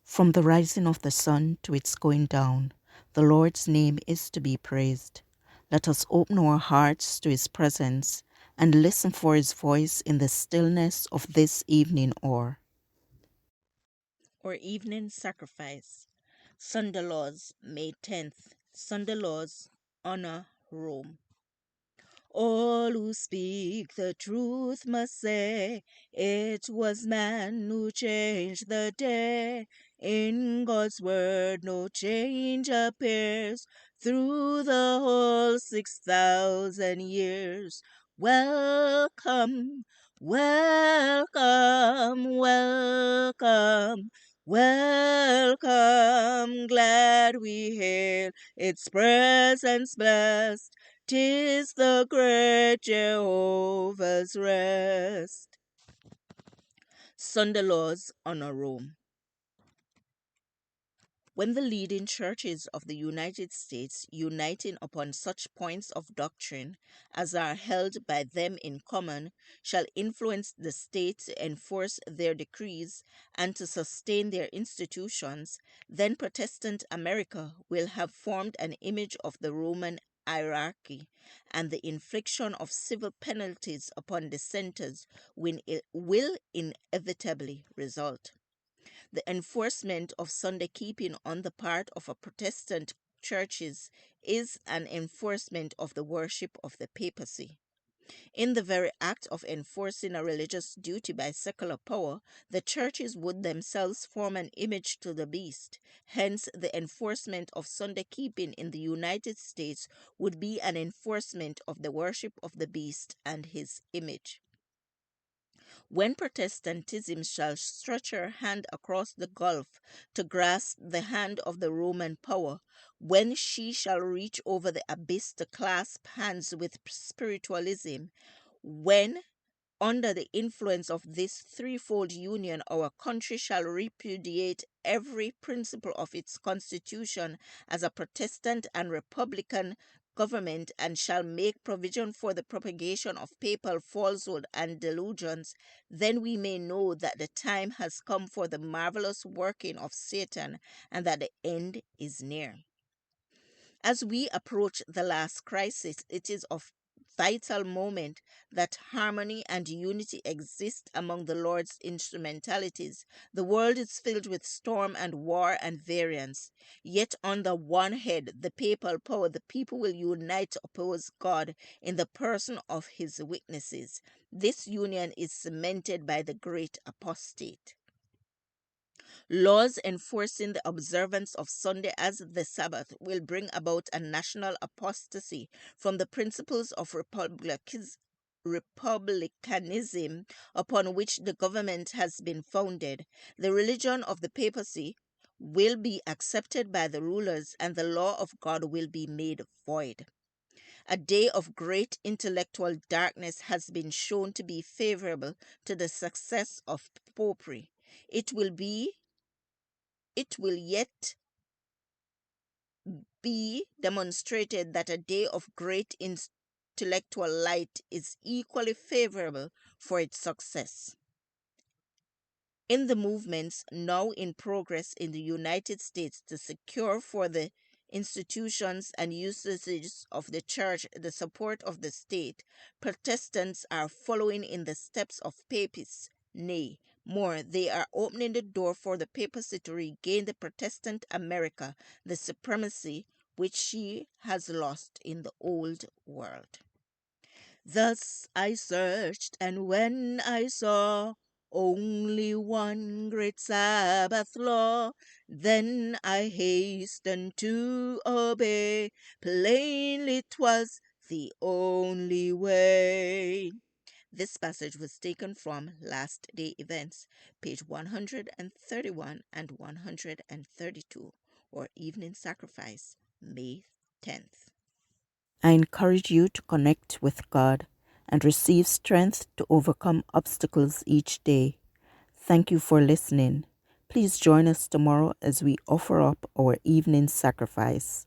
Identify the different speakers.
Speaker 1: From the rising of the sun to its going down, the Lord's name is to be praised. Let us open our hearts to his presence and listen for his voice in the stillness of this evening hour. Or evening sacrifice. Sunday laws, May 10th. Sunday laws honor Rome. All who speak the truth must say it was man who changed the day. In God's word no change appears through the whole 6,000 years. Welcome, welcome, welcome, welcome. Glad we hail its presence blessed. 'Tis the great Jehovah's rest. Sunday laws honor Rome. When the leading churches of the United States, uniting upon such points of doctrine as are held by them in common, shall influence the state to enforce their decrees and to sustain their institutions, then Protestant America will have formed an image of the Roman hierarchy, and the infliction of civil penalties upon dissenters will inevitably result. The enforcement of Sundaykeeping on the part of a Protestant churches is an enforcement of the worship of the papacy. In the very act of enforcing a religious duty by secular power, the churches would themselves form an image to the beast. Hence, the enforcement of Sundaykeeping in the United States would be an enforcement of the worship of the beast and his image. When Protestantism shall stretch her hand across the gulf to grasp the hand of the Roman power, when she shall reach over the abyss to clasp hands with spiritualism, when under the influence of this threefold union, our country shall repudiate every principle of its constitution as a Protestant and Republican government and shall make provision for the propagation of papal falsehood and delusions, then we may know that the time has come for the marvelous working of Satan and that the end is near. As we approach the last crisis, it is of vital moment that harmony and unity exist among the Lord's instrumentalities. The world is filled with storm and war and variance. Yet on the one head, the papal power, the people will unite to oppose God in the person of his witnesses. This union is cemented by the great apostate. Laws enforcing the observance of Sunday as the Sabbath will bring about a national apostasy from the principles of republicanism upon which the government has been founded. The religion of the papacy will be accepted by the rulers, and the law of God will be made void. A day of great intellectual darkness has been shown to be favorable to the success of popery. It will yet be demonstrated that a day of great intellectual light is equally favorable for its success. In the movements now in progress in the United States to secure for the institutions and usages of the church the support of the state, Protestants are following in the steps of papists. Nay, more, they are opening the door for the papacy to regain the Protestant America, the supremacy which she has lost in the old world. Thus I searched, and when I saw only one great Sabbath law, then I hastened to obey. Plainly 'twas the only way. This passage was taken from Last Day Events, page 131 and 132, or Evening Sacrifice, May 10th. I encourage you to connect with God and receive strength to overcome obstacles each day. Thank you for listening. Please join us tomorrow as we offer up our evening sacrifice.